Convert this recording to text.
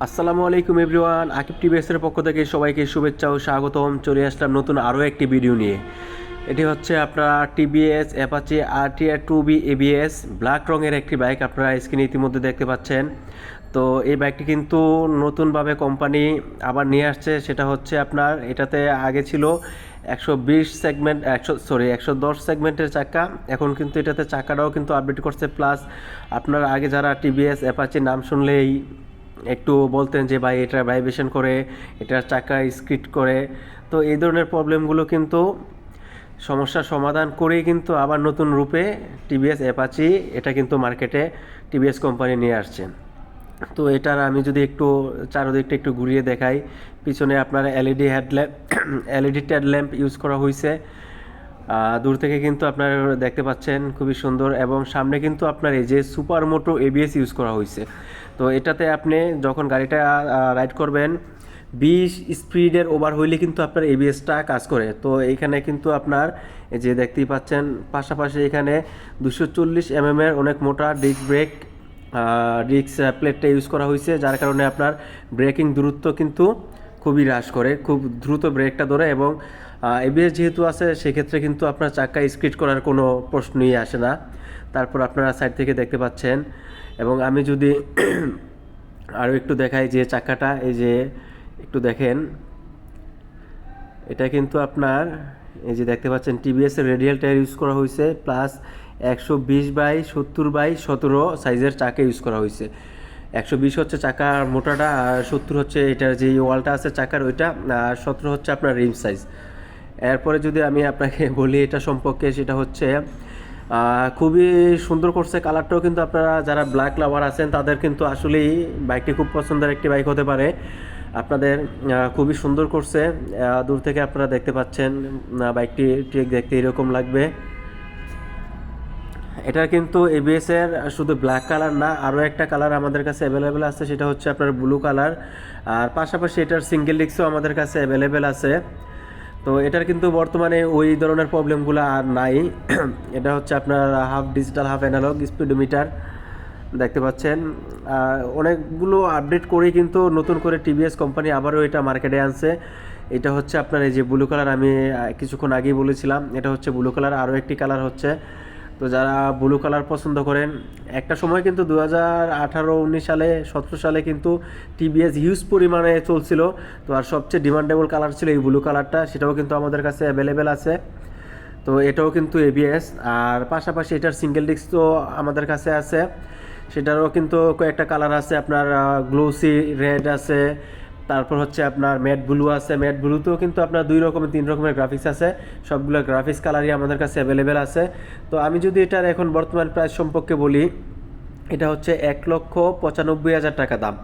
আসসালামু আলাইকুম এভরিওয়ান, আকিব টিভিএসের পক্ষ থেকে সবাইকে শুভেচ্ছা ও স্বাগতম। চলে আসলাম নতুন আরও একটি ভিডিও নিয়ে। এটি হচ্ছে আপনারা TVS Apache RTR 2B ABS black রঙের একটি বাইক আপনারা স্ক্রিনে ইতিমধ্যে দেখতে পাচ্ছেন। তো এই বাইকটি কিন্তু নতুনভাবে কোম্পানি আবার নিয়ে আসছে। সেটা হচ্ছে আপনার এটাতে আগে ছিল 120 সেগমেন্ট 110 সেগমেন্টের চাকা। এখন কিন্তু এটাতে চাকাটাও কিন্তু আপডেট করছে। প্লাস আপনার আগে যারা টিভিএস অ্যাপাচি নাম শুনলেই একটু বলতেন যে ভাই এটা ভাইব্রেশন করে, এটার চাকা স্কিড করে, তো এই ধরনের প্রবলেমগুলো কিন্তু সমস্যার সমাধান করেই কিন্তু আবার নতুন রূপে টিভিএস অ্যাপাচি এটা কিন্তু মার্কেটে টিভিএস কোম্পানি নিয়ে আসছে। তো এটার আমি যদি একটু চারদিকটা একটু ঘুরিয়ে দেখাই, পিছনে আপনার LED headlamp LED Ted lamp use করা হয়েছে। দূর থেকে কিন্তু আপনারা দেখতে পাচ্ছেন খুবই সুন্দর, এবং সামনে কিন্তু আপনার এই যে সুপার মোটো ABS ইউজ করা হয়েছে। তো এটাতে আপনি যখন গাড়িটা রাইড করবেন 20 স্পিডের ওভার হইলে কিন্তু আপনার ABSটা কাজ করে। তো এইখানে কিন্তু আপনার এই যে দেখতেই পাচ্ছেন পাশাপাশি এখানে 240 mm অনেক মোটা ডিস্ক প্লেটটা ইউজ করা হয়েছে, যার কারণে আপনার ব্রেকিং দূরত্ব কিন্তু খুবই হ্রাস করে, খুব দ্রুত ব্রেকটা ধরে, এবং ABS যেহেতু আছে সেক্ষেত্রে কিন্তু আপনার চাকা স্কিড করার কোনো প্রশ্নই আসে না। তারপর আপনারা সাইড থেকে দেখতে পাচ্ছেন, এবং আমি যদি আরও একটু দেখাই যে চাকাটা এই যে একটু দেখেন, এটা কিন্তু আপনার এই যে দেখতে পাচ্ছেন টিভিএস এর রেডিয়াল টায়ার ইউজ করা হয়েছে, প্লাস 120/70/17 সাইজের চাকা ইউজ করা হয়েছে। 120 হচ্ছে চাকার মোটাটা, আর 70 হচ্ছে এটার যে ওয়ালটা আছে চাকার ওইটা, আর 17 হচ্ছে আপনার রিম সাইজ। এরপরে যদি আমি আপনাকে বলি এটা সম্পর্কে, সেটা হচ্ছে খুবই সুন্দর করছে। কালারটাও কিন্তু আপনারা যারা ব্ল্যাক লাভার আছেন তাদের কিন্তু আসলেই বাইকটি খুব পছন্দের একটি বাইক হতে পারে আপনাদের। খুবই সুন্দর করছে। দূর থেকে আপনারা দেখতে পাচ্ছেন বাইকটি ঠিক দেখতে এরকম লাগবে। এটার কিন্তু ABS এর শুধু ব্ল্যাক কালার না, আরও একটা কালার আমাদের কাছে অ্যাভেলেবেল আছে, সেটা হচ্ছে আপনার ব্লু কালার। আর পাশাপাশি এটার সিঙ্গেল ডিস্কও আমাদের কাছে অ্যাভেলেবেল আছে। তো এটার কিন্তু বর্তমানে ওই ধরনের প্রবলেমগুলো আর নাই। এটা হচ্ছে আপনার half digital half analog speedometer দেখতে পাচ্ছেন। অনেকগুলো আপডেট করে কিন্তু নতুন করে টিভিএস কোম্পানি আবারও এটা মার্কেটে আনছে। এটা হচ্ছে আপনার এই যে ব্লু কালার, আমি কিছুক্ষণ আগেই বলেছিলাম এটা হচ্ছে ব্লু কালার। আরও একটি কালার হচ্ছে, তো যারা ব্লু কালার পছন্দ করেন, একটা সময় কিন্তু 2018-19 সালে 17 সালে কিন্তু টিভিএস হিউজ পরিমাণে চলছিল। তো আর সবচেয়ে ডিমান্ডেবল কালার ছিল এই ব্লু কালারটা, সেটাও কিন্তু আমাদের কাছে অ্যাভেলেবেল আছে। তো এটাও কিন্তু ABS, আর পাশাপাশি এটার সিঙ্গেল ডিস্ক তো আমাদের কাছে আছে, সেটারও কিন্তু কয়েকটা কালার আছে। আপনার গ্লোসি রেড আছে, তারপর হচ্ছে আপনার ম্যাট ব্লু আছে। ম্যাট ব্লুতেও কিন্তু আপনার 3 রকমের গ্রাফিক্স আছে, সবগুলো গ্রাফিক্স কালারই আমাদের কাছে অ্যাভেলেবেল আছে। তো আমি যদি এটার এখন বর্তমান প্রাইস সম্পর্কে বলি, এটা হচ্ছে 1,95,000 টাকা দাম।